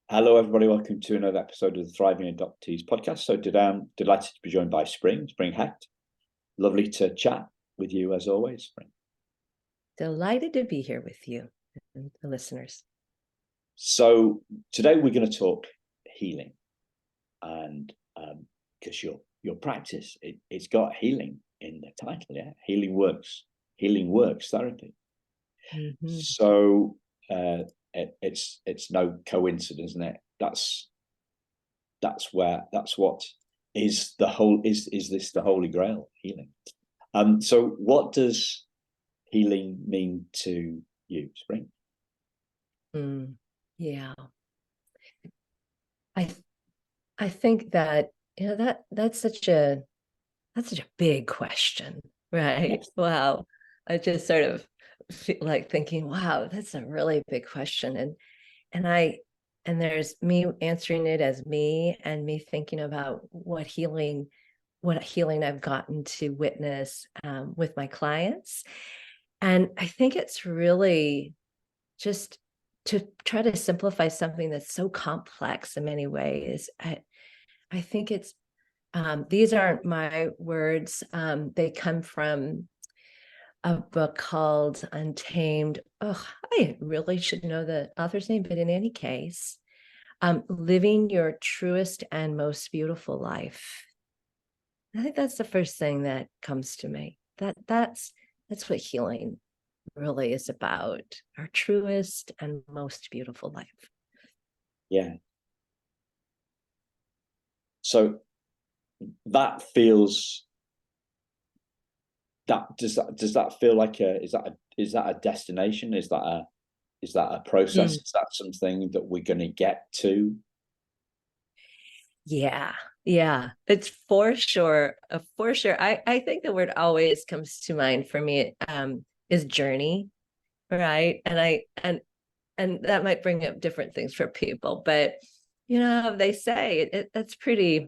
Hello, everybody. Welcome to another episode of the Thriving Adoptees podcast. So delighted to be joined by Spring Hecht. Lovely to chat with you as always, Spring. Delighted to be here with you, the listeners. So today we're going to talk healing, and because your practice, it's got healing in the title, yeah. Healing works therapy. Mm-hmm. So it's no coincidence, isn't it? That's what is the whole is this the Holy Grail, healing? So what does healing mean to you, Spring? Yeah, I think that that's such a big question, right? Yes. Wow, I just sort of feel like thinking, wow, that's a really big question, and there's me answering it as me, and me thinking about what healing I've gotten to witness with my clients, and I think it's really just to try to simplify something that's so complex in many ways. I think it's these aren't my words. They come from a book called Untamed. Oh, I really should know the author's name, but in any case, Living Your Truest and Most Beautiful Life. I think that's the first thing that comes to me. That's what healing really is about, our truest and most beautiful life. Yeah. So that feels does that feel like is that a destination? Is that a process? Is that something that we're going to get to? Yeah, it's for sure. I think the word always comes to mind for me is journey, right? And that might bring up different things for people, but they say that's pretty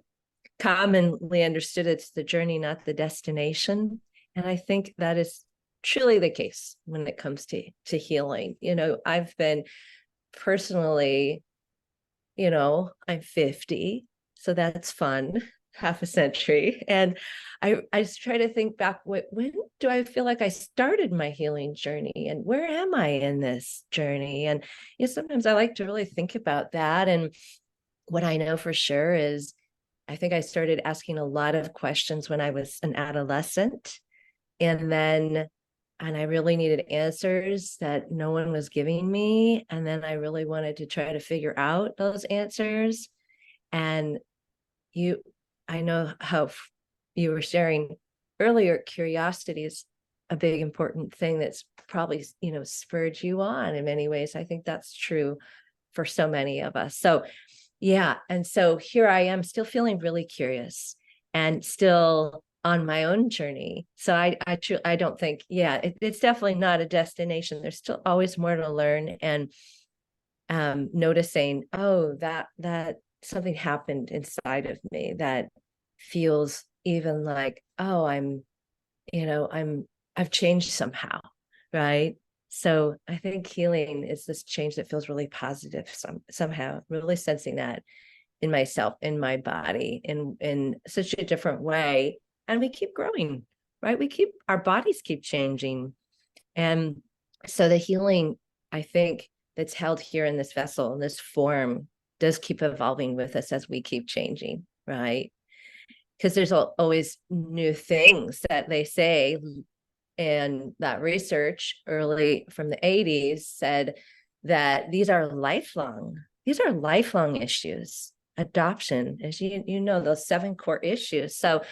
commonly understood. It's the journey, not the destination. And I think that is truly the case when it comes to healing. I've been personally, I'm 50, so that's fun, half a century. And I try to think back, when do I feel like I started my healing journey, and where am I in this journey? And sometimes I like to really think about that. And what I know for sure is I think I started asking a lot of questions when I was an adolescent. And I really needed answers that no one was giving me. And then I really wanted to try to figure out those answers. And I know how you were sharing earlier, curiosity is a big important thing that's probably, spurred you on in many ways. I think that's true for so many of us. So yeah. And so here I am, still feeling really curious and still on my own journey. So I don't think, it's definitely not a destination. There's still always more to learn, and noticing, that something happened inside of me that feels even like, I've changed somehow, right? So I think healing is this change that feels really positive somehow, really sensing that in myself, in my body, in such a different way. And we keep growing, right? Our bodies keep changing. And so the healing, I think, that's held here in this vessel, in this form, does keep evolving with us as we keep changing, right? Because there's always new things that they say. And that research early from the 80s said that these are lifelong issues. Adoption, as those 7 core issues. So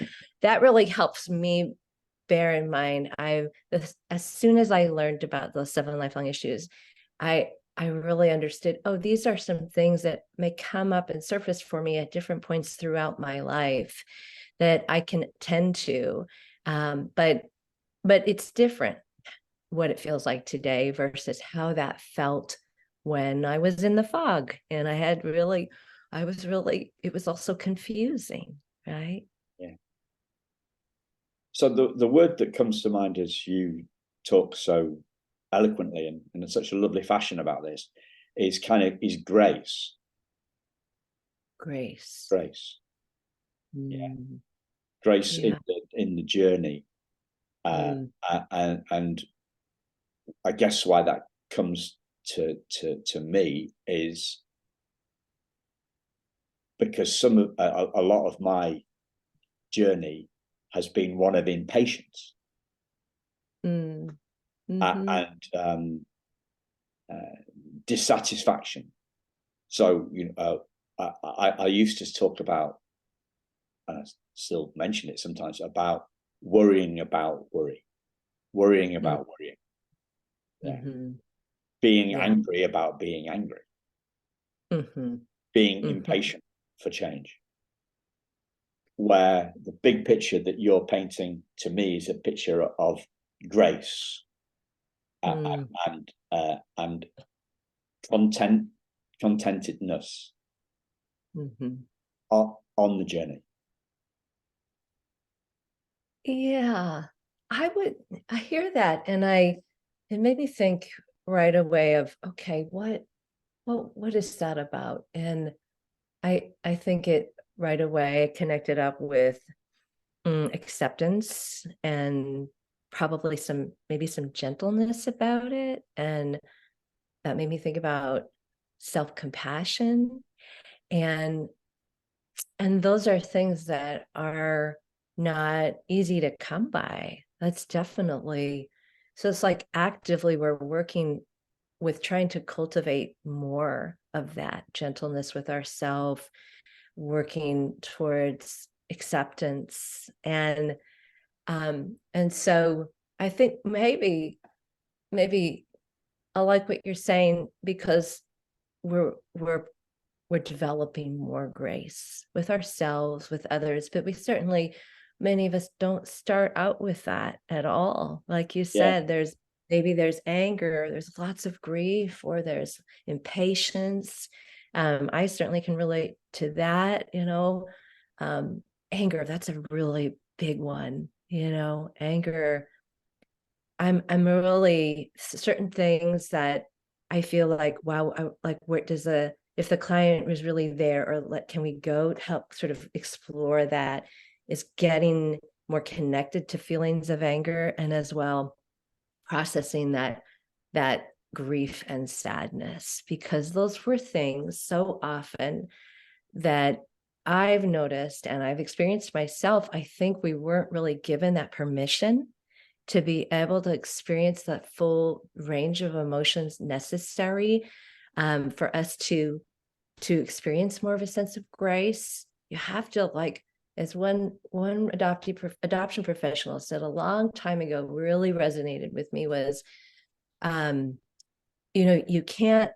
that really helps me bear in mind. As soon as I learned about those 7 lifelong issues, I really understood, these are some things that may come up and surface for me at different points throughout my life that I can tend to. But it's different what it feels like today versus how that felt when I was in the fog. And it was also confusing, right? Yeah. So the word that comes to mind as you talk so eloquently and in such a lovely fashion about this is grace. Grace. Grace. Yeah. Mm. Grace Yeah. in the journey. Mm. And I guess why that comes to me is because a lot of my journey has been one of impatience. Mm. Mm-hmm. And dissatisfaction. So I used to talk about, and I still mention it sometimes, about worrying about worrying about worrying. Yeah. Mm-hmm. Being Yeah. angry about being angry. Mm-hmm. Being Mm-hmm. impatient for change. Where the big picture that you're painting to me is a picture of grace and contentedness Mm-hmm. on the journey. Yeah, I hear that, and it made me think right away of, okay, what is that about? And I think it right away connected up with acceptance and probably maybe some gentleness about it. And that made me think about self-compassion. And those are things that are not easy to come by. That's definitely, so it's like actively we're working with trying to cultivate more of that gentleness with ourselves, working towards acceptance. And so I think maybe I like what you're saying, because we're developing more grace with ourselves, with others, but many of us don't start out with that at all. Like you Yeah. said, there's anger, there's lots of grief, or there's impatience. I certainly can relate to that, anger, that's a really big one, anger. I'm really certain things that I feel like, wow, like where does if the client was really there, or can we go to help sort of explore that, is getting more connected to feelings of anger, and as well processing that grief and sadness, because those were things so often that I've noticed and I've experienced myself. I think we weren't really given that permission to be able to experience that full range of emotions necessary for us to experience more of a sense of grace. You have to, like, as one adoption professional said a long time ago, really resonated with me, was you can't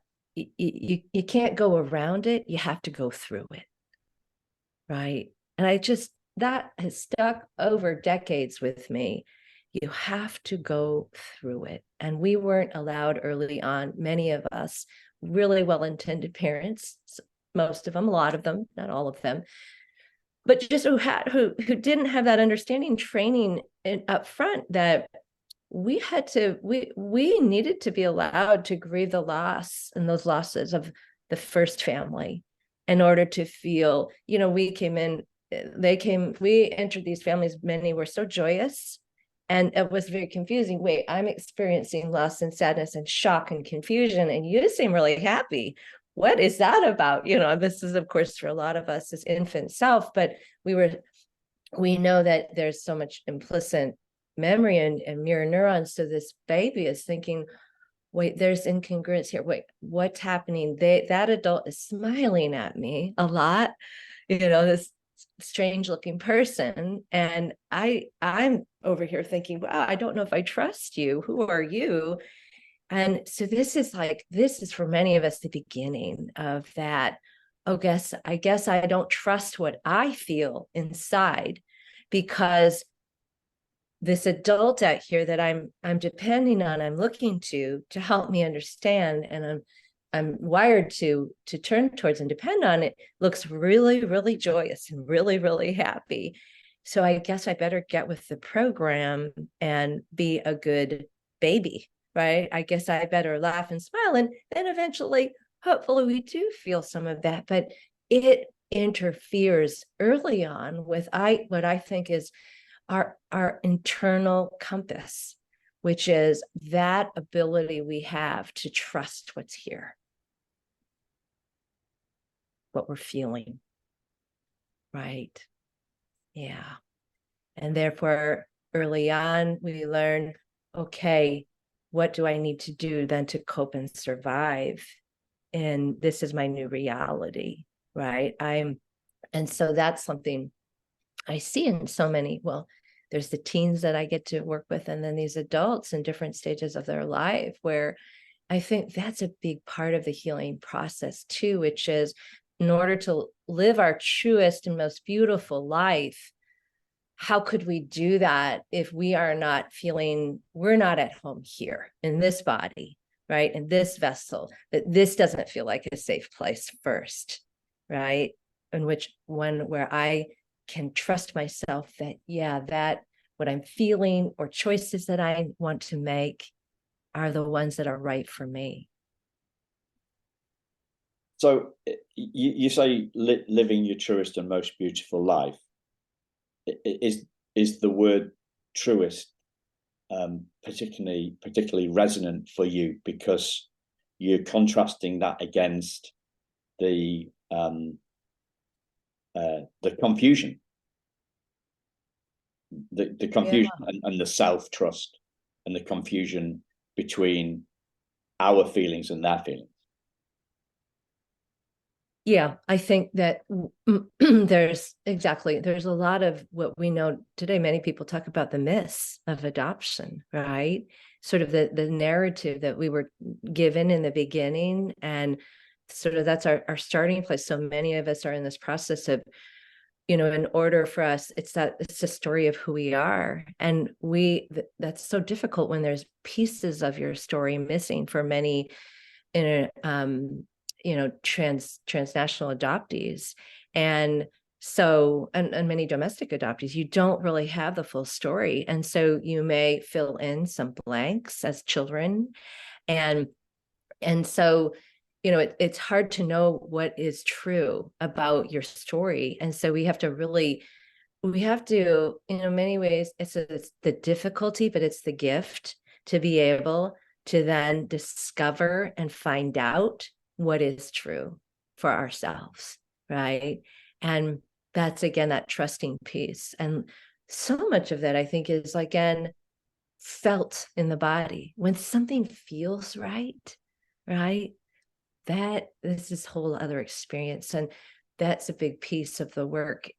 you can't go around it, you have to go through it, right? And that has stuck over decades with me. You have to go through it. And we weren't allowed early on, many of us, really well-intended parents, most of them, a lot of them, not all of them, but just who didn't have that understanding, training up front, that we needed to be allowed to grieve the loss and those losses of the first family in order to feel, we entered these families, many were so joyous, and it was very confusing. Wait, I'm experiencing loss and sadness and shock and confusion, and you seem really happy. What is that about? This is, of course, for a lot of us as infant self, but we know that there's so much implicit memory and mirror neurons. So this baby is thinking, wait, there's incongruence here. Wait, what's happening? That adult is smiling at me a lot, this strange looking person. And I'm over here thinking, wow, I don't know if I trust you. Who are you? And so this is for many of us the beginning of that. I guess I don't trust what I feel inside, because this adult out here that I'm depending on, I'm looking to help me understand, and I'm wired to turn towards and depend on, it looks really, really joyous and really, really happy. So I guess I better get with the program and be a good baby, right? I guess I better laugh and smile, and then eventually, hopefully, we do feel some of that. But interferes early on with what I think is our internal compass, which is that ability we have to trust what's here, what we're feeling, right? Yeah. And therefore, early on, we learn, okay, what do I need to do then to cope and survive? And this is my new reality, right? And so that's something I see in so many, well, there's the teens that I get to work with, and then these adults in different stages of their life, where I think that's a big part of the healing process too, which is in order to live our truest and most beautiful life, how could we do that if we are not feeling we're not at home here in this body, right? In this vessel, that this doesn't feel like a safe place first, right? In which one where I can trust myself that, yeah, that what I'm feeling or choices that I want to make are the ones that are right for me. So you say living your truest and most beautiful life. Is the word truest particularly resonant for you because you're contrasting that against the confusion, the confusion and the self-trust and the confusion between our feelings and their feelings? Yeah, I think that there's a lot of what we know today. Many people talk about the myths of adoption, right? Sort of the narrative that we were given in the beginning, and sort of that's our starting place. So many of us are in this process of, in order for us, it's a story of who we are. And that's so difficult when there's pieces of your story missing for many in transnational adoptees. And so, and many domestic adoptees, you don't really have the full story. And so you may fill in some blanks as children. And so, it's hard to know what is true about your story. And so we have to, in many ways, it's the difficulty, but it's the gift to be able to then discover and find out what is true for ourselves, right? And that's, again, that trusting piece. And so much of that, I think, is, again, felt in the body. When something feels right, that is this whole other experience. And that's a big piece of the work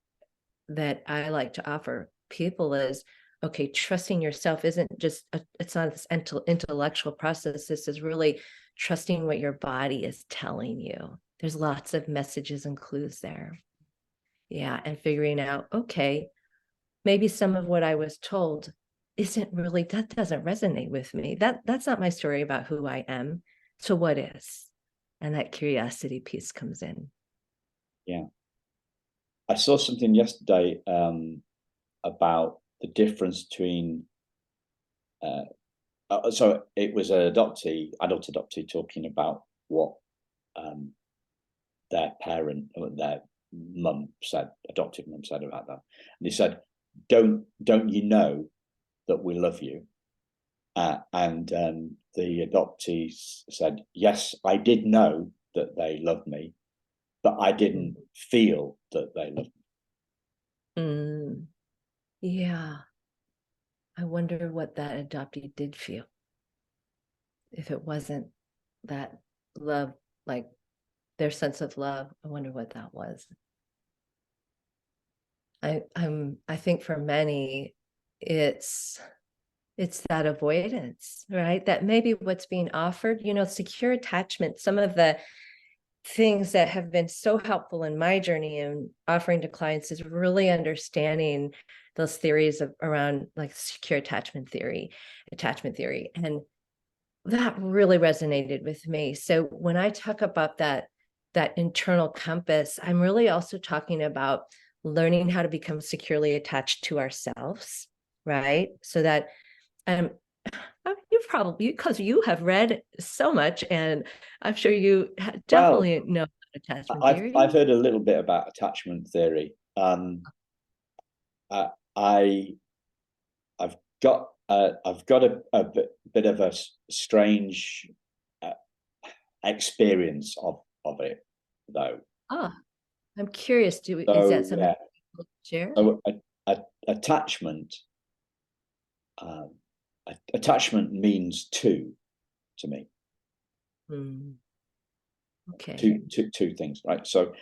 that I like to offer people is, okay, trusting yourself isn't just, it's not this intellectual process. This is really trusting what your body is telling you. There's lots of messages and clues there. Yeah. And figuring out, okay, maybe some of what I was told that doesn't resonate with me. That's not my story about who I am. So what is? And that curiosity piece comes in. Yeah. I saw something yesterday about the difference between so it was an adult adoptee talking about what their parent or their adoptive mum said about that. And he said, don't you know that we love you? And the adoptees said, yes, I did know that they loved me, but I didn't feel that they loved me. Yeah. I wonder what that adoptee did feel. If it wasn't that love, like their sense of love, I wonder what that was. I think for many, it's that avoidance, right? That maybe what's being offered, secure attachment, some of the things that have been so helpful in my journey and offering to clients is really understanding those theories around like secure attachment theory. And that really resonated with me. So when I talk about that internal compass, I'm really also talking about learning how to become securely attached to ourselves, right? So that you've probably, because you have read so much, and I'm sure you definitely know attachment I've theory? I've heard a little bit about attachment theory. I I've got a bit of a strange experience of it, though. Ah, I'm curious. Is So that something yeah, you share? so attachment attachment means two to me. Okay. Two things, right? So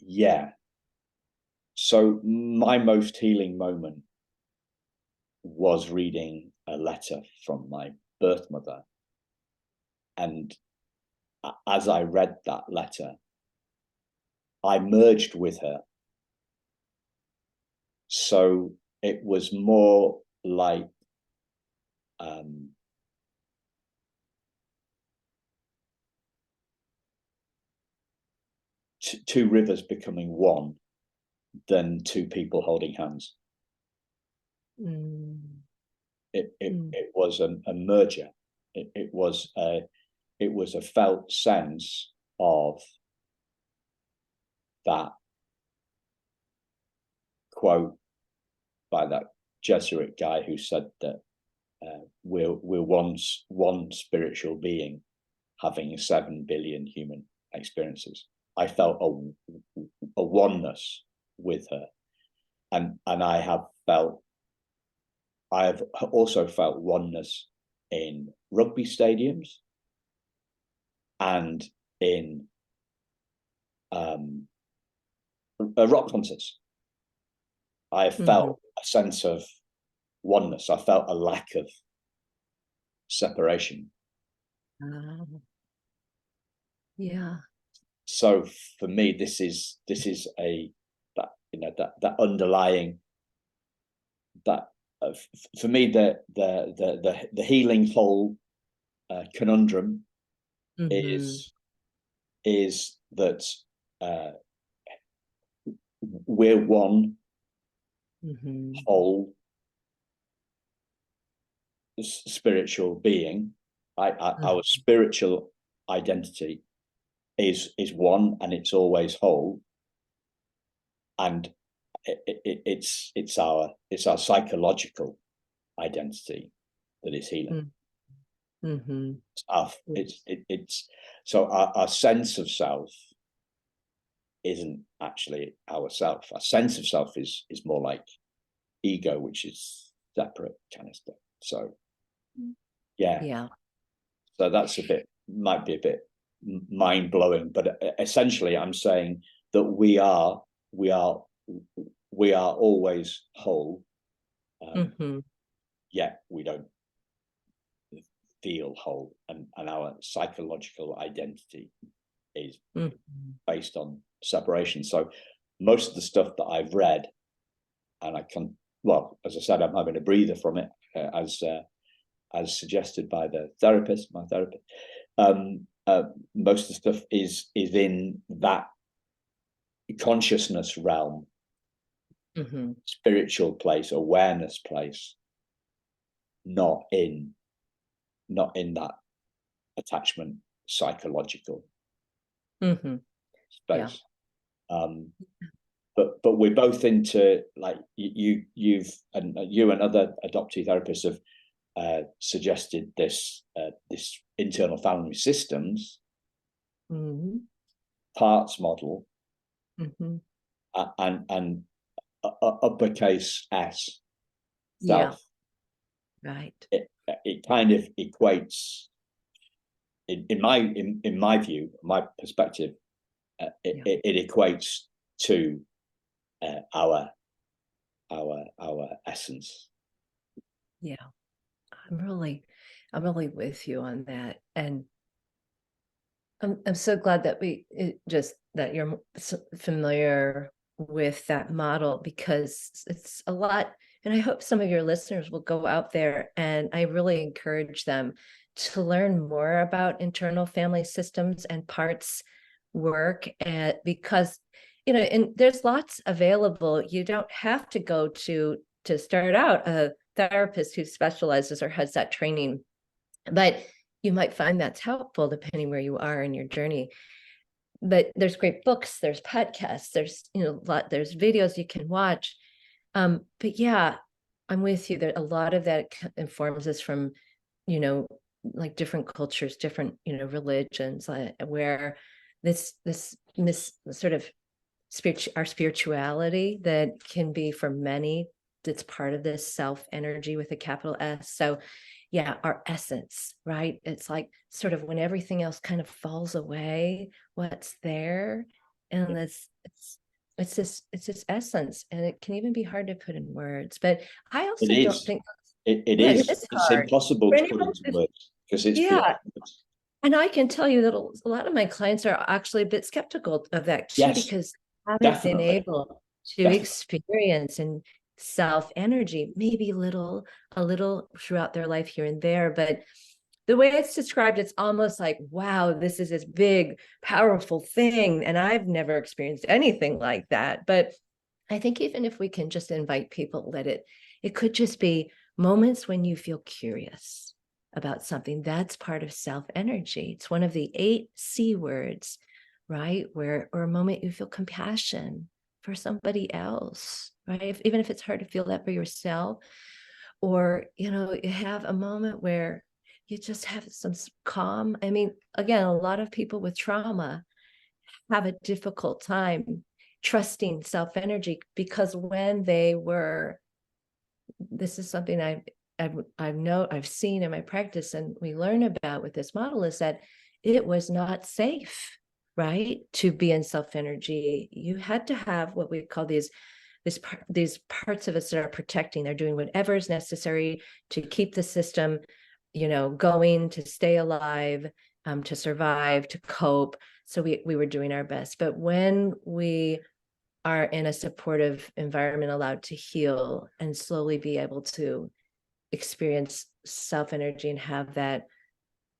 yeah. So my most healing moment was reading a letter from my birth mother. And as I read that letter, I merged with her. So it was more like two rivers becoming one than two people holding hands. It was a merger. It was a felt sense of that quote by that Jesuit guy who said that we're one spiritual being having 7 billion human experiences. I felt a oneness with her, and I have also felt oneness in rugby stadiums and in rock concerts. I have felt a sense of oneness. I felt a lack of separation. Yeah. So for me, this is that underlying that for me the healing whole conundrum is that we're one whole spiritual being. Our spiritual identity is one, and it's always whole, and it's our psychological identity that is healing. So our sense of self isn't actually ourself. Our sense of self is more like ego, which is separate kind of stuff. So yeah. So that's might be a bit mind-blowing, but essentially I'm saying that we are always whole, yet we don't feel whole, and our psychological identity is based on separation. So most of the stuff that I've read, and I can, well, as I said, I'm having a breather from it, as suggested by my therapist. Most of the stuff is in that consciousness realm, spiritual place, awareness place, not in that attachment psychological space. But we're both into, like, you and other adoptee therapists have suggested this internal family systems parts model, and uppercase S, self. Right. It kind of equates, in my view, my perspective, it equates to our essence. Yeah, I'm really with you on that, and I'm so glad that that you're familiar with that model, because it's a lot. And I hope some of your listeners will go out there, and I really encourage them to learn more about internal family systems and parts work, because and there's lots available. You don't have to go to start out a therapist who specializes or has that training, but you might find that's helpful depending where you are in your journey. But there's great books, there's podcasts, there's, there's videos you can watch. But yeah, I'm with you that a lot of that informs us from, like different cultures, different, religions, where this sort of our spirituality that can be for many, that's part of this self energy with a capital S. So yeah, our essence, right? It's like sort of when everything else kind of falls away, what's there, and it's this essence, and it can even be hard to put in words. But I It also don't is. think, It yeah, is. it is It's hard impossible for to put anyone into words because it's yeah. beyond words. And I can tell you that a lot of my clients are actually a bit skeptical of that too, Yes, because they haven't been definitely. able to Definitely. experience and self energy, maybe a little throughout their life here and there. But the way it's described, it's almost like, wow, this is this big, powerful thing. And I've never experienced anything like that. But I think even if we can just invite people, it could just be moments when you feel curious about something. That's part of self energy. It's one of the 8 C words, right? Or a moment you feel compassion for somebody else, right? Even if it's hard to feel that for yourself, or, you have a moment where you just have some calm. I mean, again, a lot of people with trauma have a difficult time trusting self energy, because when they were, this is something I've seen in my practice, and we learn about with this model, is that it was not safe, right, to be in self energy. You had to have what we call these parts of us that are protecting. They're doing whatever is necessary to keep the system, going, to stay alive, to survive, to cope. So we were doing our best. But when we are in a supportive environment, allowed to heal and slowly be able to experience self energy and have that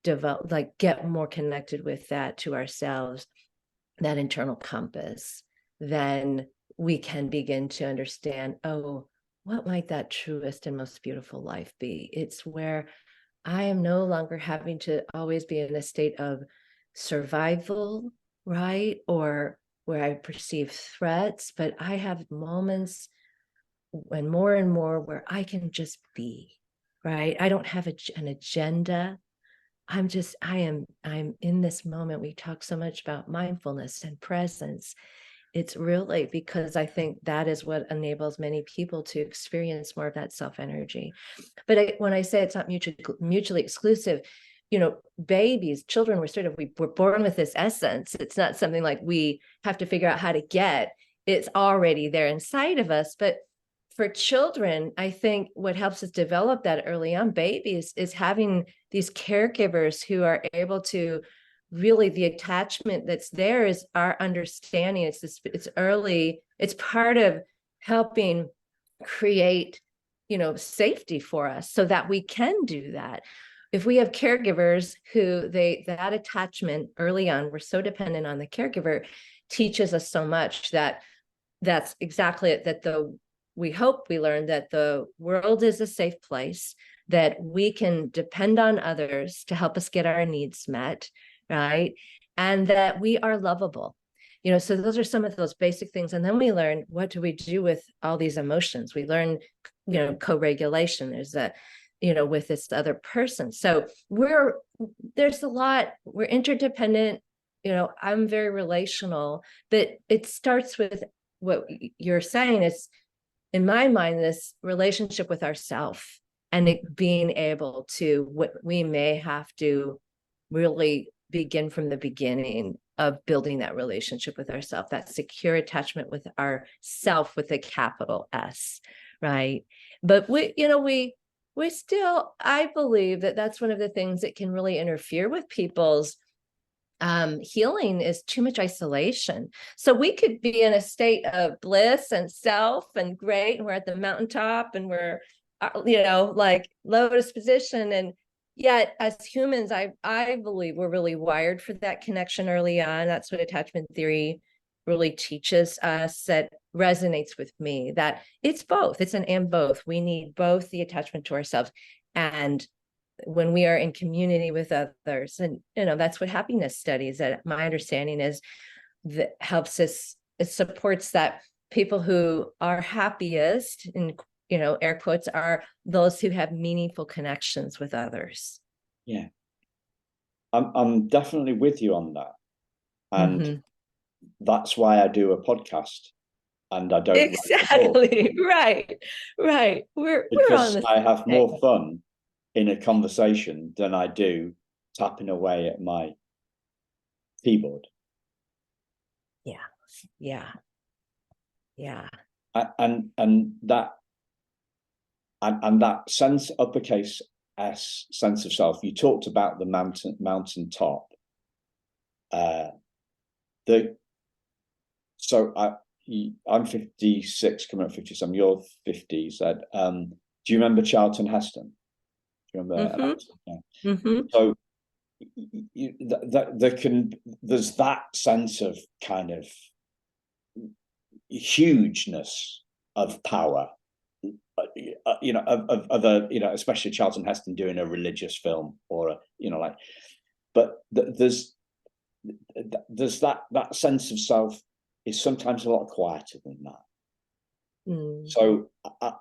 develop, like get more connected with that, to ourselves, that internal compass, then we can begin to understand, oh, what might that truest and most beautiful life be? It's where I am no longer having to always be in a state of survival, right? Or where I perceive threats, but I have moments and more where I can just be, right? I don't have an agenda. I'm in this moment. We talk so much about mindfulness and presence. It's really because I think that is what enables many people to experience more of that self energy. But when I say it's not mutually exclusive, babies, children, we're born with this essence. It's not something like we have to figure out how to get. It's already there inside of us. But for children, I think what helps us develop that early on, babies, is having these caregivers who are able to really, the attachment that's there is our understanding. It's early. It's part of helping create, safety for us so that we can do that. If we have caregivers who that attachment early on, we're so dependent on the caregiver, teaches us so much that's exactly it, we hope we learn that the world is a safe place, that we can depend on others to help us get our needs met, right? And that we are lovable. So those are some of those basic things. And then we learn, what do we do with all these emotions? We learn, co-regulation. There's that, with this other person. So there's a lot, we're interdependent. I'm very relational, but it starts with what you're saying is, in my mind, this relationship with ourself, and it being able to, what we may have to really begin from the beginning of building that relationship with ourself, that secure attachment with ourself with a capital S, right? But we still, I believe that that's one of the things that can really interfere with people's healing, is too much isolation. So we could be in a state of bliss and self and great, and we're at the mountaintop and we're, like lotus position. And yet as humans, I believe we're really wired for that connection early on. That's what attachment theory really teaches us, that resonates with me, that it's both, it's an and both. We need both the attachment to ourselves and when we are in community with others, and that's what happiness studies, that my understanding is, that helps us, it supports that people who are happiest, in air quotes, are those who have meaningful connections with others. Yeah, I'm definitely with you on that, and that's why I do a podcast, and I don't exactly right. We're on because the I have more fun in a conversation than I do tapping away at my keyboard. Yeah. And that sense, uppercase S, sense of self. You talked about the mountain top. I'm 56, coming up 57. You're 50. Said, do you remember Charlton Heston? Do you remember? So there's that sense of kind of hugeness of power, especially Charlton Heston doing a religious film, or but there's that sense of self is sometimes a lot quieter than that. So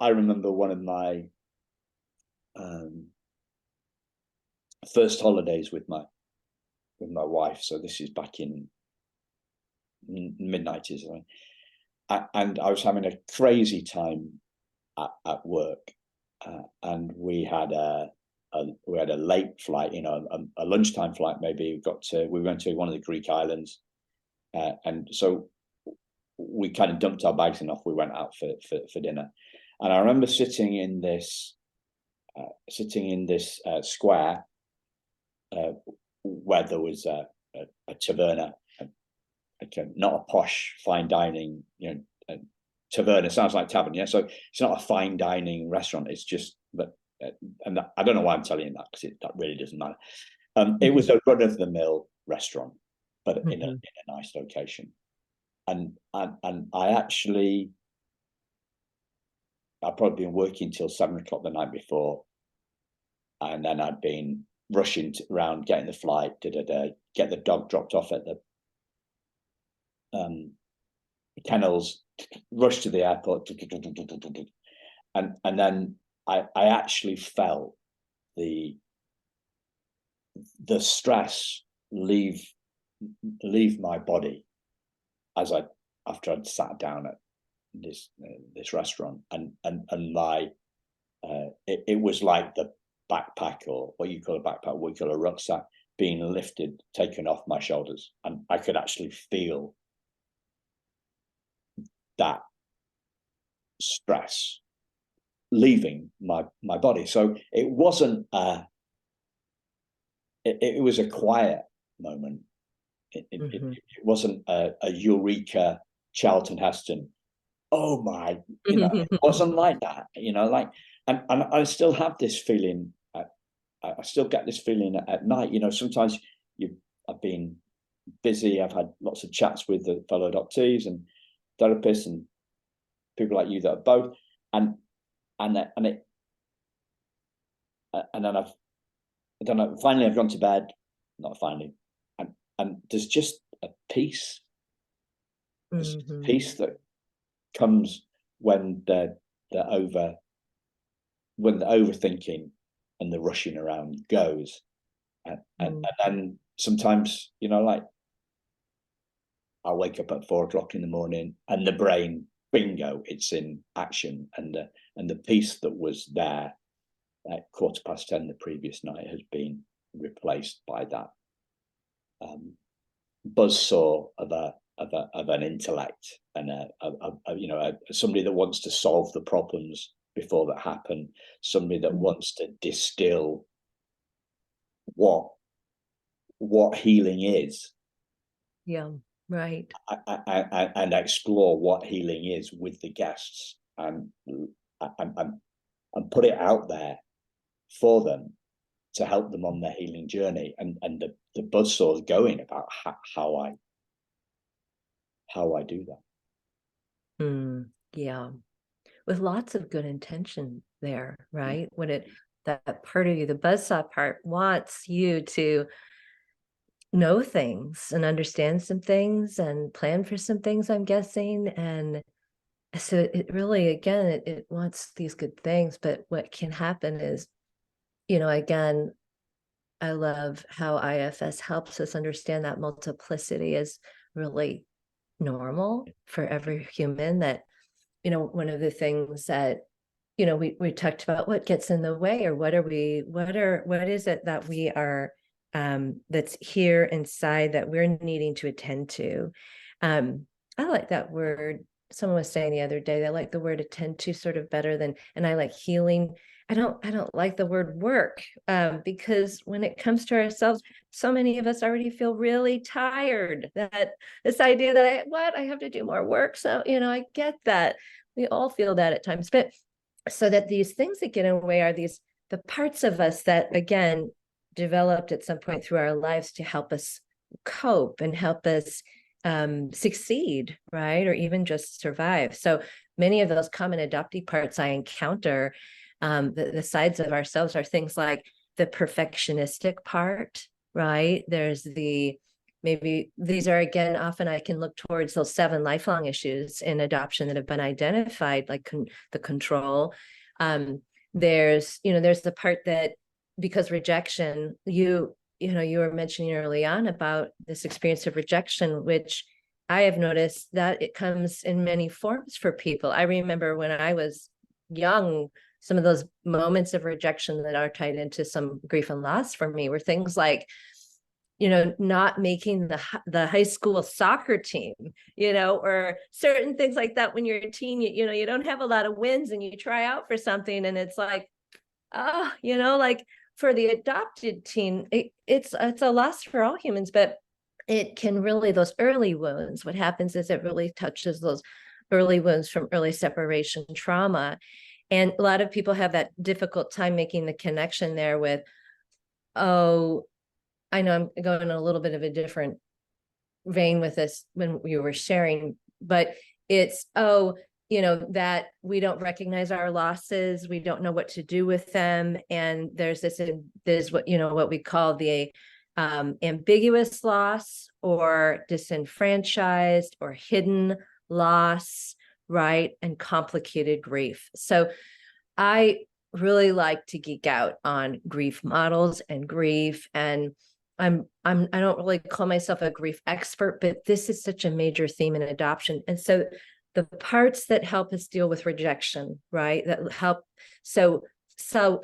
I remember one of my first holidays with my wife. So this is back in mid-90s, and I was having a crazy time at work, and we had a late flight, a lunchtime flight. Maybe we went to one of the Greek islands, and so we kind of dumped our bags and off we went out for dinner. And I remember sitting in this square where there was a taverna, not a posh fine dining, taverna sounds like tavern, yeah. So it's not a fine dining restaurant. It's just, and I don't know why I'm telling you that, because that really doesn't matter. It was a run of the mill restaurant, but in a nice location. And I'd probably been working till 7 o'clock the night before, and then I'd been rushing around getting the flight, get the dog dropped off at the kennels, rush to the airport, and then I actually felt the stress leave my body after I'd sat down at this restaurant, and my it was like the backpack, or what you call a backpack, what you call a rucksack, being lifted, taken off my shoulders, and I could actually feel that stress leaving my body. So it wasn't it was a quiet moment. It wasn't a eureka Charlton Heston, oh my, it wasn't like that, and I still have this feeling. I still get this feeling at night. Sometimes I've been busy. I've had lots of chats with the fellow adoptees and therapists and people like you that are both, and then finally I've gone to bed. Not finally, and there's just a peace. There's peace that comes when the overthinking and the rushing around goes, and then sometimes I wake up at 4 o'clock in the morning and the brain, bingo, it's in action, and the peace that was there at 10:15 the previous night has been replaced by that buzzsaw of an intellect, and somebody that wants to solve the problems before that happen, somebody that wants to distill what healing is. Yeah, right. And explore what healing is with the guests, and put it out there for them to help them on their healing journey. And the buzzsaw is going about how I do that. Yeah, with lots of good intention there, right? When that part of you, the buzzsaw part, wants you to know things and understand some things and plan for some things, I'm guessing. And so it really, again, it wants these good things, but what can happen is, again, I love how IFS helps us understand that multiplicity is really normal for every human. That, one of the things that, we talked about, what gets in the way, or what is it that we are, that's here inside that we're needing to attend to. I like that word. Someone was saying the other day, they like the word attend to sort of better than, and I like healing. I don't like the word work, because when it comes to ourselves, so many of us already feel really tired. That this idea that I have to do more work. So, I get that. We all feel that at times, but so that these things that get in the way are the parts of us that, again, developed at some point through our lives to help us cope and help us succeed, right? Or even just survive. So many of those common adoptee parts I encounter, the sides of ourselves, are things like the perfectionistic part, right? There's maybe these are, again, often I can look towards those 7 lifelong issues in adoption that have been identified, like the control. There's the part that, because rejection, you were mentioning early on about this experience of rejection, which I have noticed that it comes in many forms for people. I remember when I was young, some of those moments of rejection that are tied into some grief and loss for me were things like, not making the high school soccer team, or certain things like that. When you're a teen, you don't have a lot of wins and you try out for something and it's like, oh, like for the adopted teen, it's a loss for all humans, but it can really, those early wounds, what happens is it really touches those early wounds from early separation trauma. And a lot of people have that difficult time making the connection there with, oh, I know I'm going a little bit of a different vein with this when we were sharing, but it's, that we don't recognize our losses. We don't know what to do with them. And there's what we call the ambiguous loss, or disenfranchised or hidden loss, right? And complicated grief. So I really like to geek out on grief models and grief, and I don't really call myself a grief expert, but this is such a major theme in adoption. And so the parts that help us deal with rejection, right? That help. So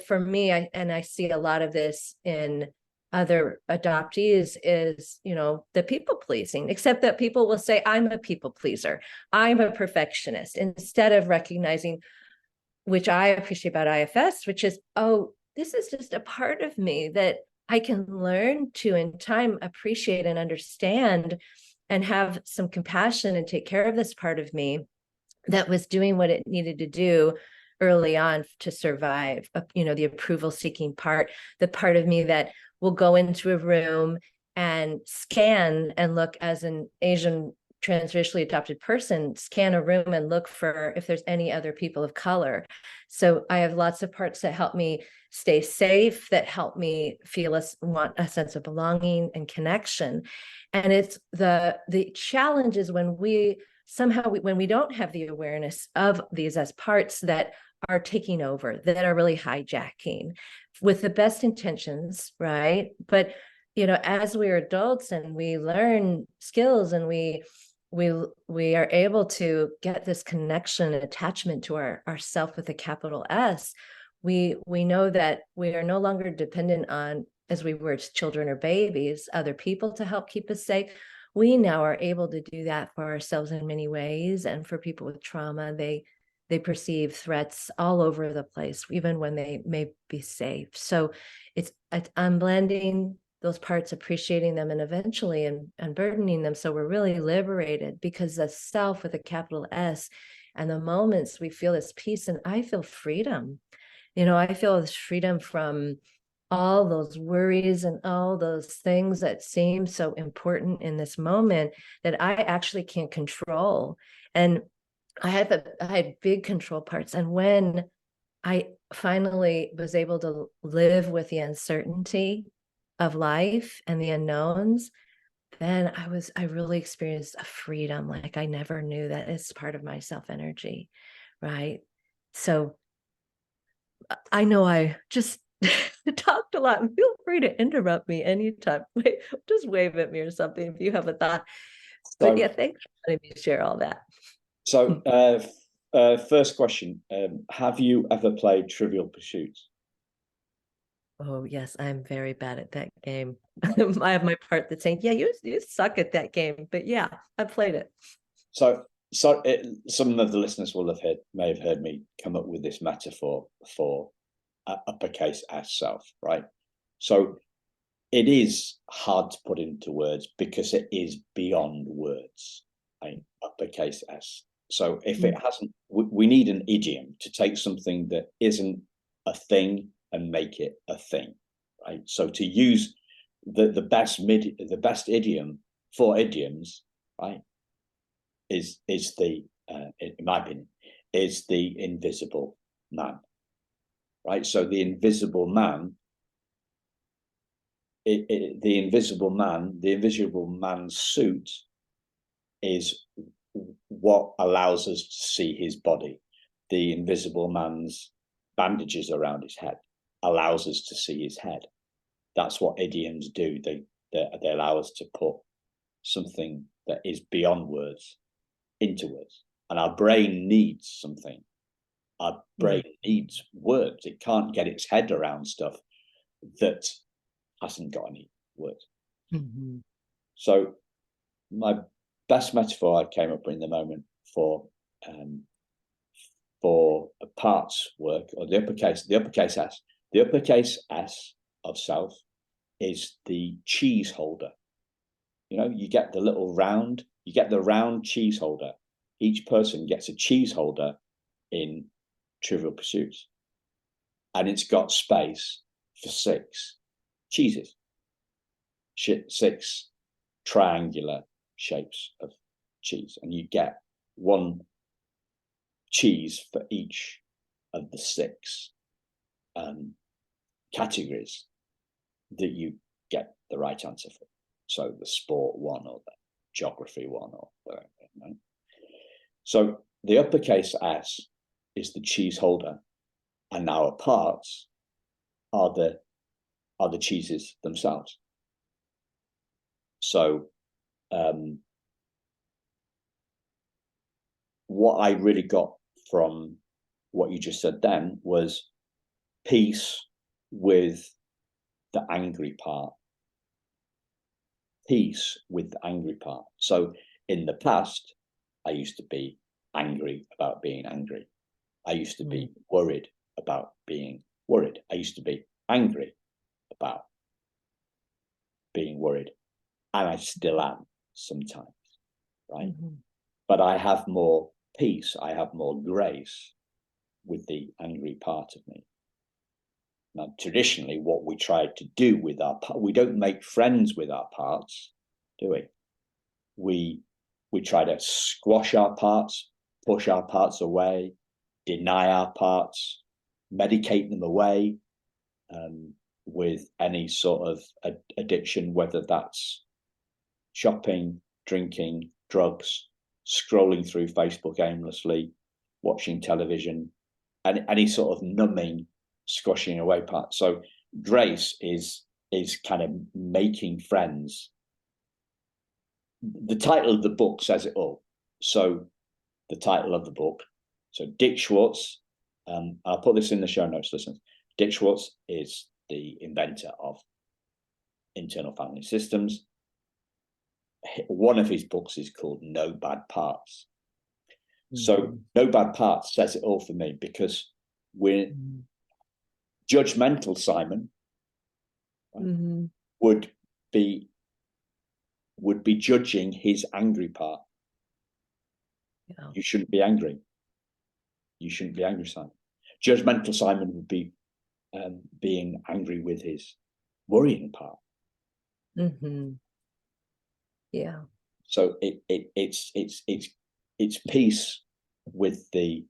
for me, I see a lot of this in other adoptees is, the people pleasing, except that people will say, I'm a people pleaser, I'm a perfectionist, instead of recognizing, which I appreciate about IFS, which is, oh, this is just a part of me that I can learn to, in time, appreciate and understand, and have some compassion and take care of this part of me that was doing what it needed to do early on to survive. The approval seeking part, the part of me that will go into a room and scan and look, as an Asian transracially adopted person, scan a room and look for if there's any other people of color. So I have lots of parts that help me stay safe, that help me want a sense of belonging and connection. And it's the challenge is when we don't have the awareness of these as parts that are taking over, that are really hijacking with the best intentions, right? But as we're adults and we learn skills and we are able to get this connection and attachment to our self with a capital S, we know that we are no longer dependent on, as we were as children or babies, other people to help keep us safe. We now are able to do that for ourselves in many ways. And for people with trauma, they perceive threats all over the place, even when they may be safe. So I'm blending those parts, appreciating them, and eventually unburdening them. So we're really liberated, because the self with a capital S, and the moments we feel this peace, and I feel freedom. I feel this freedom from all those worries and all those things that seem so important in this moment that I actually can't control. And I had big control parts. And when I finally was able to live with the uncertainty of life and the unknowns, then I really experienced a freedom like I never knew. That is part of my self energy, right? So I know I just talked a lot. Feel free to interrupt me anytime. Just wave at me or something if you have a thought. But yeah, thanks for letting me share all that. So, first question: have you ever played Trivial Pursuit? Oh yes, I'm very bad at that game. I have my part that's saying, "Yeah, you suck at that game," but yeah, I played it. So, some of the listeners may have heard me come up with this metaphor for uppercase S self, right? So, it is hard to put into words because it is beyond words. Right? Uppercase S. So, if it hasn't, we need an idiom to take something that isn't a thing and make it a thing, right? So, to use the best idiom for idioms, right, is the in my opinion, is the invisible man, right? So the invisible man, the invisible man's suit is what allows us to see his body. The invisible man's bandages around his head allows us to see his head. That's what idioms do. They allow us to put something that is beyond words into words. And our brain needs something. Our brain needs words. It can't get its head around stuff that hasn't got any words. Mm-hmm. So my best metaphor I came up with in the moment for a parts work, or the uppercase S of self is the cheese holder. You know, you get the round cheese holder. Each person gets a cheese holder in Trivial Pursuits, and it's got space for 6 cheeses, 6 triangular shapes of cheese, and you get 1 cheese for each of the 6 categories that you get the right answer for. So the sport one or the geography one or whatever. Right? So the uppercase S is the cheese holder, and our parts are the cheeses themselves. So what I really got from what you just said then was peace with the angry part. Peace with the angry part. So in the past, I used to be angry about being angry. I used to be worried about being worried. I used to be angry about being worried. And I still am sometimes, right? Mm-hmm. But I have more peace. I have more grace with the angry part of me. Now, traditionally, what we try to do with we don't make friends with our parts, do we? We try to squash our parts, push our parts away, deny our parts, medicate them away with any sort of addiction, whether that's shopping, drinking, drugs, scrolling through Facebook aimlessly, watching television, and any sort of numbing, squashing away part. So grace is kind of making friends. The title of the book says it all. So the title of the book, so Dick Schwartz, I'll put this in the show notes, listeners. Dick Schwartz is the inventor of internal family systems. One of his books is called No Bad Parts. So No Bad Parts says it all for me, because we're judgmental Simon, right, would be judging his angry part. Yeah. You shouldn't be angry. You shouldn't be angry, Simon. Judgmental Simon would be being angry with his worrying part. Yeah. So it's peace with the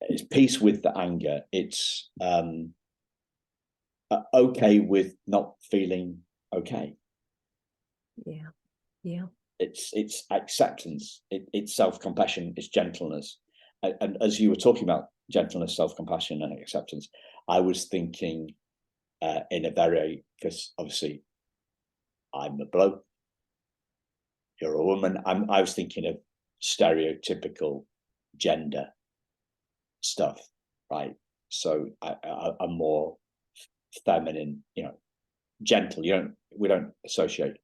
it's peace with the anger. It's okay with not feeling okay. Yeah. Yeah. It's acceptance. It's self-compassion. It's gentleness. And as you were talking about gentleness, self-compassion, and acceptance, I was thinking in a very, because obviously I'm a bloke, you're a woman. I was thinking of stereotypical gender stuff, right? So I'm more feminine, gentle. We don't associate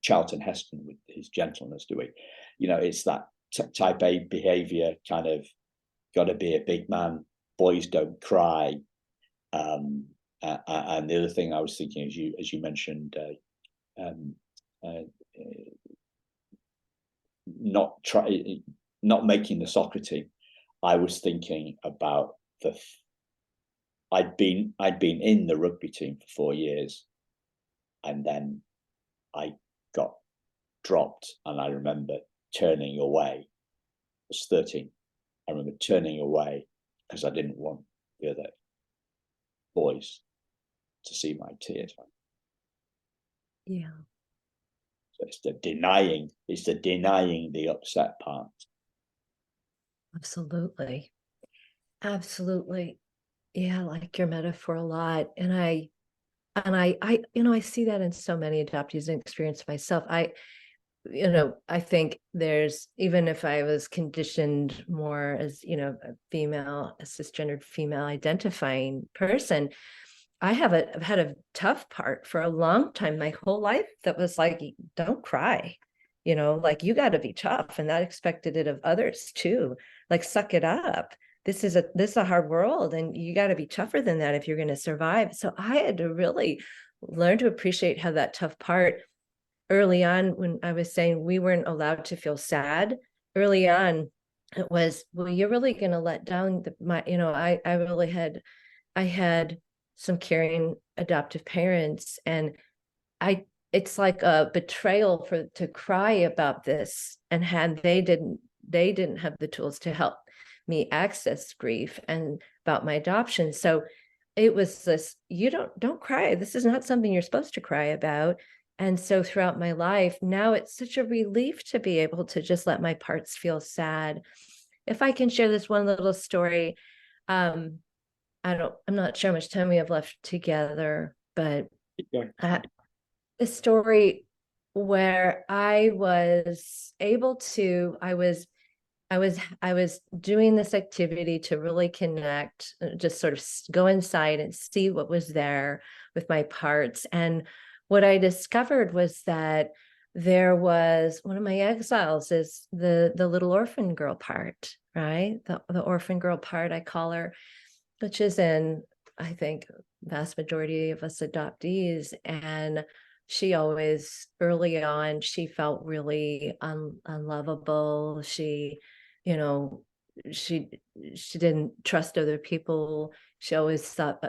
Charlton Heston with his gentleness, do we? It's that type A behavior, kind of got to be a big man. Boys don't cry. And the other thing I was thinking, as you mentioned, not making the soccer team. I was thinking about I'd been in the rugby team for 4 years, and then I got dropped, and I remember turning away. I was 13. I remember turning away because I didn't want the other boys to see my tears. Yeah. So it's the denying the upset part. Absolutely. Absolutely. Yeah, I like your metaphor a lot. And I see that in so many adoptees and experience myself. I think there's, even if I was conditioned more as, a female, a cisgendered female identifying person, I've had a tough part for a long time, my whole life, that was like, don't cry, like, you got to be tough. And that expected it of others too. Like, suck it up. This is a hard world, and you got to be tougher than that if you're going to survive. So I had to really learn to appreciate how that tough part early on, when I was saying we weren't allowed to feel sad early on, it was, well, you're really going to let down I had some caring adoptive parents, and it's like a betrayal to cry about this, and they didn't have the tools to help me access grief and about my adoption. So it was this, you don't cry. This is not something you're supposed to cry about. And so throughout my life, now it's such a relief to be able to just let my parts feel sad. If I can share this one little story, I'm not sure how much time we have left together, but a story where I was doing this activity to really connect, just sort of go inside and see what was there with my parts. And what I discovered was that there was, one of my exiles is the little orphan girl part, right? The orphan girl part, I call her, which is in, I think, vast majority of us adoptees. And she always, early on, she felt really unlovable. She didn't trust other people. She always thought,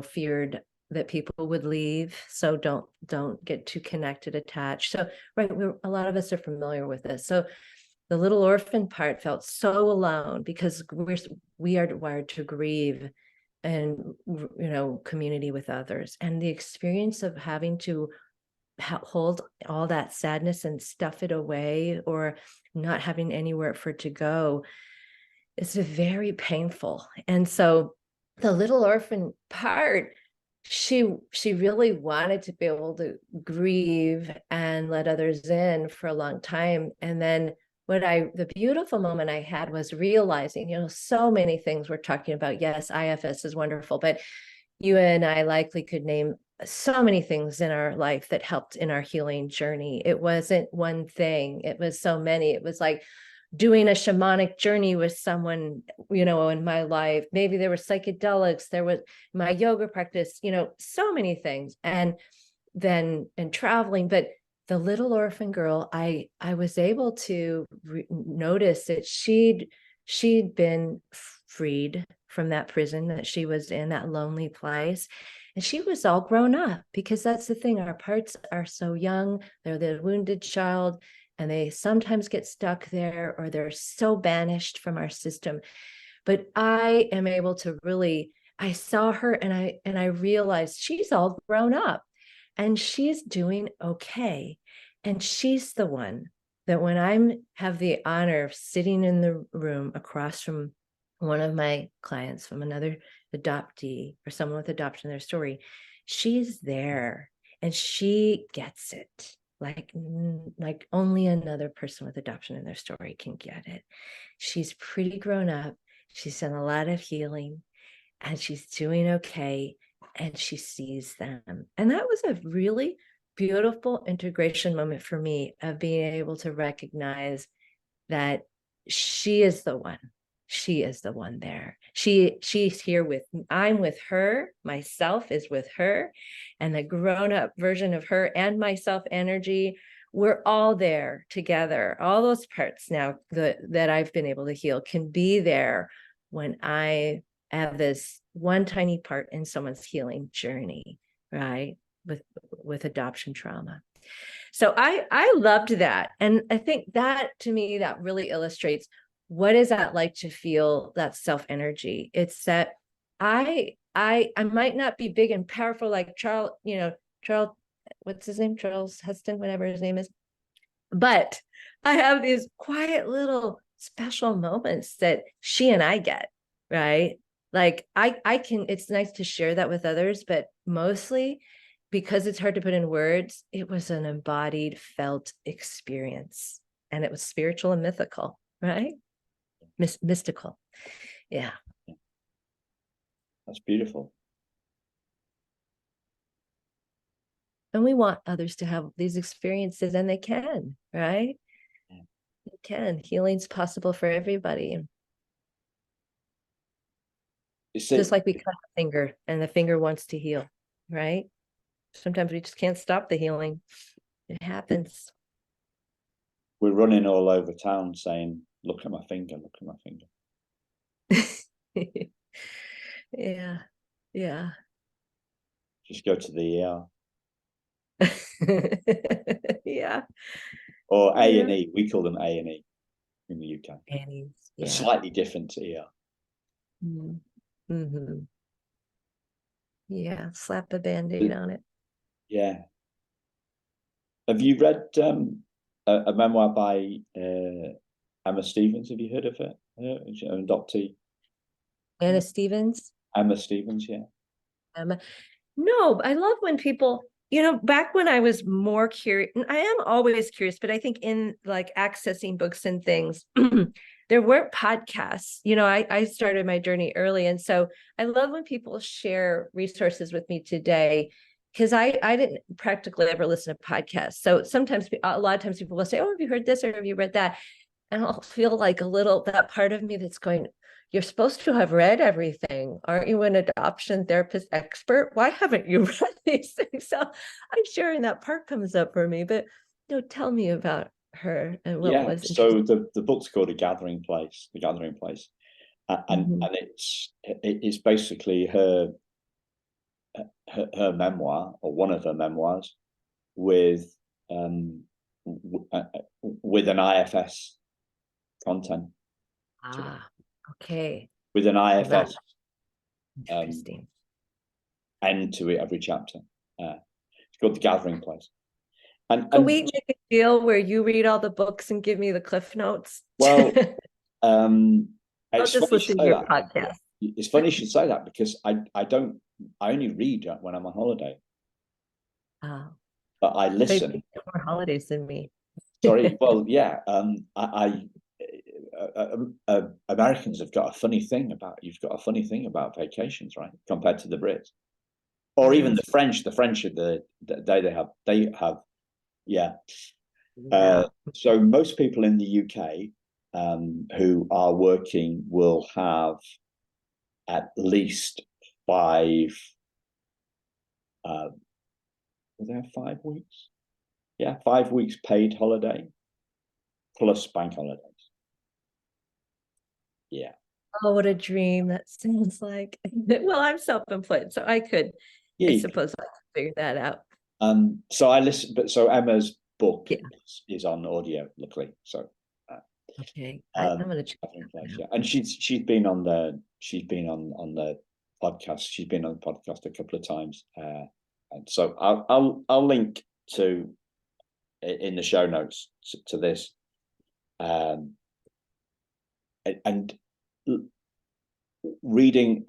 feared that people would leave. So don't get too connected, attached. So, right, a lot of us are familiar with this. So the little orphan part felt so alone, because we are wired to grieve and, community with others. And the experience of having to hold all that sadness and stuff it away, or not having anywhere for it to go, is very painful. And so the little orphan part, she really wanted to be able to grieve and let others in for a long time. And then the beautiful moment I had was realizing, so many things we're talking about. Yes, IFS is wonderful, but you and I likely could name so many things in our life that helped in our healing journey. It wasn't one thing. It was so many. It was like doing a shamanic journey with someone, in my life. Maybe there were psychedelics, there was my yoga practice, so many things. And traveling. But the little orphan girl, I was able to notice that she'd been freed from that prison that she was in, that lonely place. And she was all grown up, because that's the thing. Our parts are so young. They're the wounded child, and they sometimes get stuck there, or they're so banished from our system. but I am able to really, I saw her and I realized she's all grown up and she's doing okay. And she's the one that when I have the honor of sitting in the room across from one of my clients, from another adoptee or someone with adoption in their story, she's there and she gets it like only another person with adoption in their story can get it. She's pretty grown up. She's done a lot of healing and she's doing okay and she sees them. And that was a really beautiful integration moment for me of being able to recognize that she is the one. She is the one there. She's here with, I'm with her, myself is with her, and the grown-up version of her and myself energy, we're all there together. All those parts now that I've been able to heal can be there when I have this one tiny part in someone's healing journey, right? With adoption trauma. So I loved that. And I think that to me, that really illustrates what is that like to feel that self energy. It's that I might not be big and powerful like Charles, what's his name? Charles Heston, whatever his name is. But I have these quiet little special moments that she and I get, right? Like I can, it's nice to share that with others, but mostly because it's hard to put in words, it was an embodied, felt experience. And it was spiritual and mythical, right? Mystical. Yeah. That's beautiful. And we want others to have these experiences, and they can, right? Yeah. They can. Healing's possible for everybody. Just like we cut a finger and the finger wants to heal, right? Sometimes we just can't stop the healing. It happens. We're running all over town saying, look at my finger, look at my finger. Yeah. Yeah. Just go to the ER. Yeah. Or A&E. We call them A&E in the UK. A&Es, yeah. A slightly different ER. Mm-hmm. Yeah, slap a Band-Aid on it. Yeah. Have you read a memoir by Emma Stevens? Have you heard of it? An adoptee. Anna Stevens? Emma Stevens, yeah. Emma. No, I love when people, back when I was more curious, and I am always curious, but I think in like accessing books and things, there weren't podcasts. I started my journey early. And so I love when people share resources with me today, because I didn't practically ever listen to podcasts. So sometimes, a lot of times people will say, oh, have you heard this or have you read that? And I'll feel like that part of me that's going, you're supposed to have read everything. Aren't you an adoption therapist expert? Why haven't you read these things? So I'm sharing that part comes up for me, but tell me about her and what was so the book's called The Gathering Place, and it's basically her memoir, or one of her memoirs, with an IFS content. Okay. With an IFS interesting end to it every chapter. It's called The Gathering Place. Can we make a deal where you read all the books and give me the cliff notes? Well, I'll just listen to your podcast. It's funny you should say that, because I only read when I'm on holiday. Oh. But I listen. More holidays than me. Sorry. Well, yeah. Americans have got a funny thing about vacations, right? Compared to the Brits, or even the French. The French they have. Yeah. So most people in the UK who are working will have at least 5. Will they have 5 weeks? Yeah, 5 weeks paid holiday plus bank holidays. Yeah. Oh, what a dream that sounds like. Well, I'm self-employed, so I could, I suppose I could figure that out. So I listen, so Emma's book is on audio, luckily. So Okay, I'm gonna check Catherine that Place, out. yeah. And she's been on the podcast. She's been on the podcast a couple of times. And so I'll link to in the show notes to this. And reading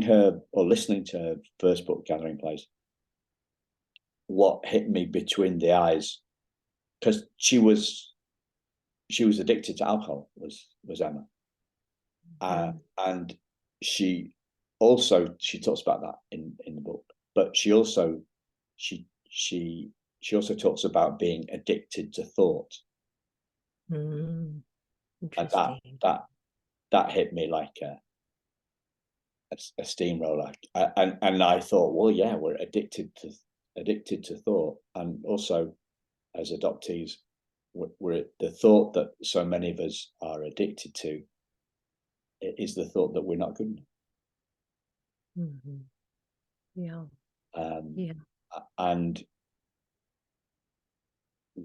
her or listening to her first book, Gathering Place, what hit me between the eyes, because she was addicted to alcohol, was Emma. And she talks about that in the book, but she also talks about being addicted to thought. Interesting. And that hit me like a steamroller. And I thought, well, yeah, we're addicted to thought, and also as adoptees, we're the thought that so many of us are addicted to is the thought that we're not good enough. Yeah. Yeah. And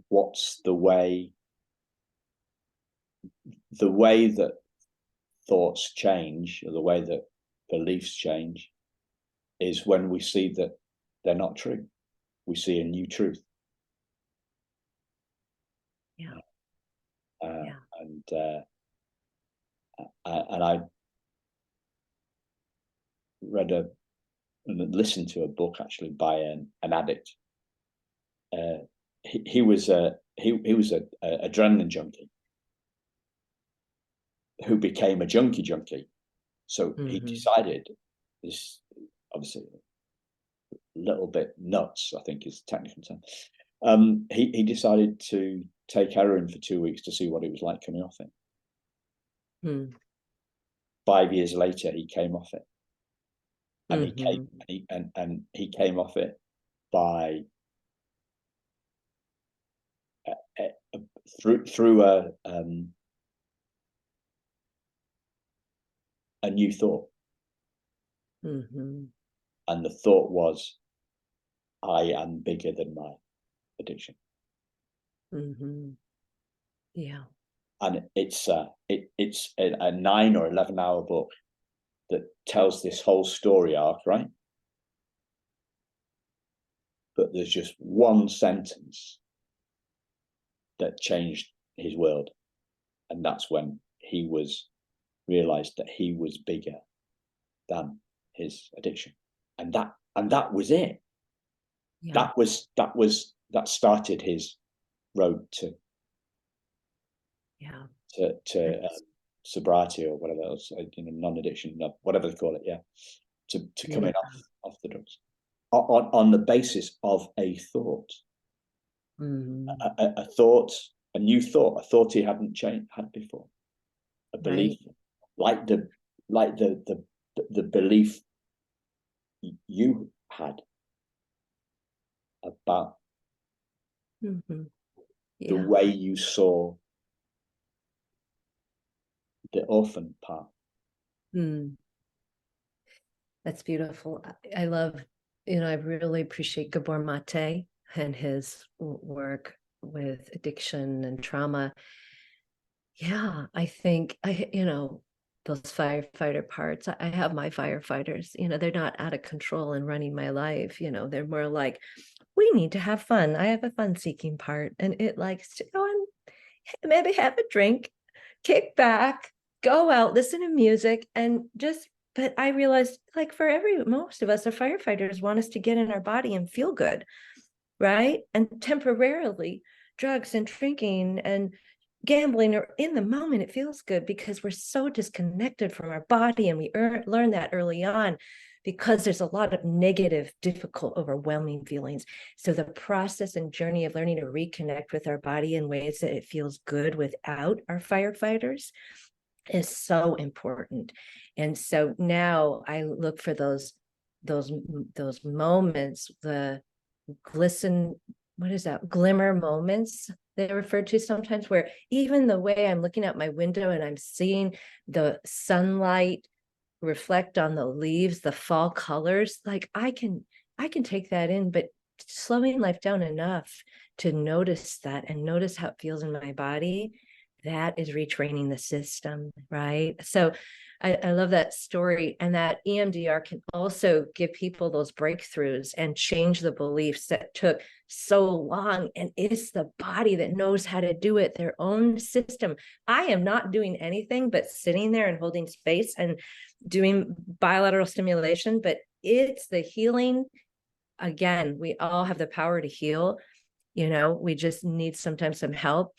what's the way that thoughts change, or the way that beliefs change, is when we see that they're not true. We see a new truth. Yeah. And I read and listened to a book actually by an addict. He was a adrenaline junkie who became a junkie. So he decided, this obviously a little bit nuts, I think is the technical term. He decided to take heroin for 2 weeks to see what it was like coming off it. 5 years later, he came off it, and he came off it by through a new thought. And the thought was, I am bigger than my addiction. Yeah. And it's a 9 or 11 hour book that tells this whole story arc, right? But there's just one sentence that changed his world, and that's when he realized that he was bigger than his addiction, and that was it. Yeah. That started his road to sobriety, or whatever else, non-addiction, whatever they call it, to coming off the drugs on the basis of a thought. A thought, a new thought, a thought he hadn't had before, a belief, like the belief you had about the way you saw the orphan part. That's beautiful. I love, I really appreciate Gabor Mate and his work with addiction and trauma. Yeah, I think those firefighter parts, I have my firefighters, they're not out of control and running my life. They're more like, we need to have fun. I have a fun seeking part, and it likes to go and maybe have a drink, kick back, go out, listen to music, and but I realized, like, most of us, the firefighters want us to get in our body and feel good, right? And temporarily, drugs and drinking and gambling, or in the moment, it feels good because we're so disconnected from our body, and we learn that early on, because there's a lot of negative, difficult, overwhelming feelings. So the process and journey of learning to reconnect with our body in ways that it feels good without our firefighters is so important. And so now I look for those moments, the glimmer moments they're referred to sometimes, where even the way I'm looking out my window and I'm seeing the sunlight reflect on the leaves, the fall colors, like I can take that in, but slowing life down enough to notice that and notice how it feels in my body, that is retraining the system, right? So I love that story. And that EMDR can also give people those breakthroughs and change the beliefs that took so long. And it's the body that knows how to do it, their own system. I am not doing anything but sitting there and holding space and doing bilateral stimulation, but it's the healing. Again, we all have the power to heal. We just need sometimes some help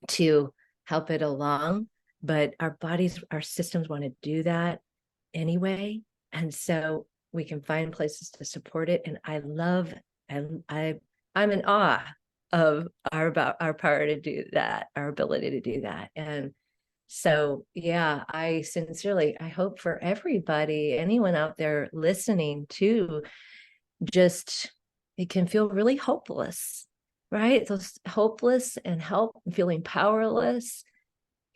to help it along, but our bodies, our systems want to do that anyway. And so we can find places to support it. And I'm in awe of our power to do that, our ability to do that. And so, yeah, I hope for everybody, anyone out there listening to, just, it can feel really hopeless, right? Those hopeless and feeling powerless.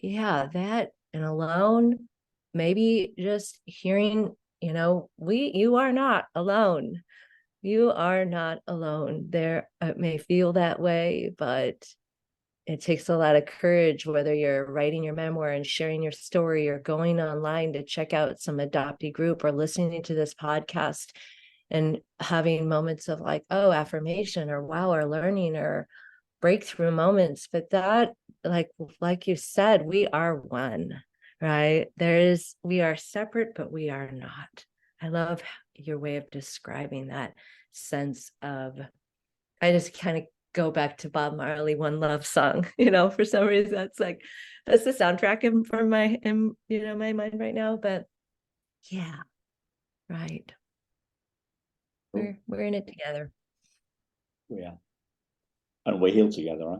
Yeah, that and alone, maybe just hearing, you are not alone. You are not alone. It may feel that way, but it takes a lot of courage, whether you're writing your memoir and sharing your story or going online to check out some adoptee group or listening to this podcast and having moments of like, oh, affirmation or wow, or learning or breakthrough moments. But that, like you said, we are one, right? We are separate, but we are not. I love your way of describing that sense of, I just kind of go back to Bob Marley, One Love Song, for some reason that's the soundtrack in my mind right now. But yeah, right. We're in it together. We are. And we're healed together, right?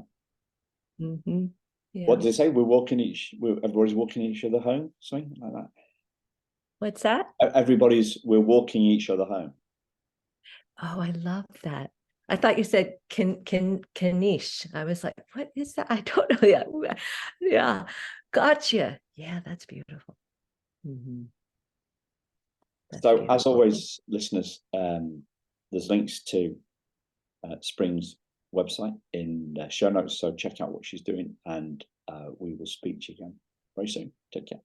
Mm-hmm. Yeah. What did they say? Everybody's walking each other home, something like that. What's that? We're walking each other home. Oh, I love that. I thought you said Kanish. I was like, what is that? I don't know. Yeah. Gotcha. Yeah, that's beautiful. Mm-hmm. As always, listeners, there's links to Spring's website in the show notes. So check out what she's doing, and we will speak to you again very soon. Take care.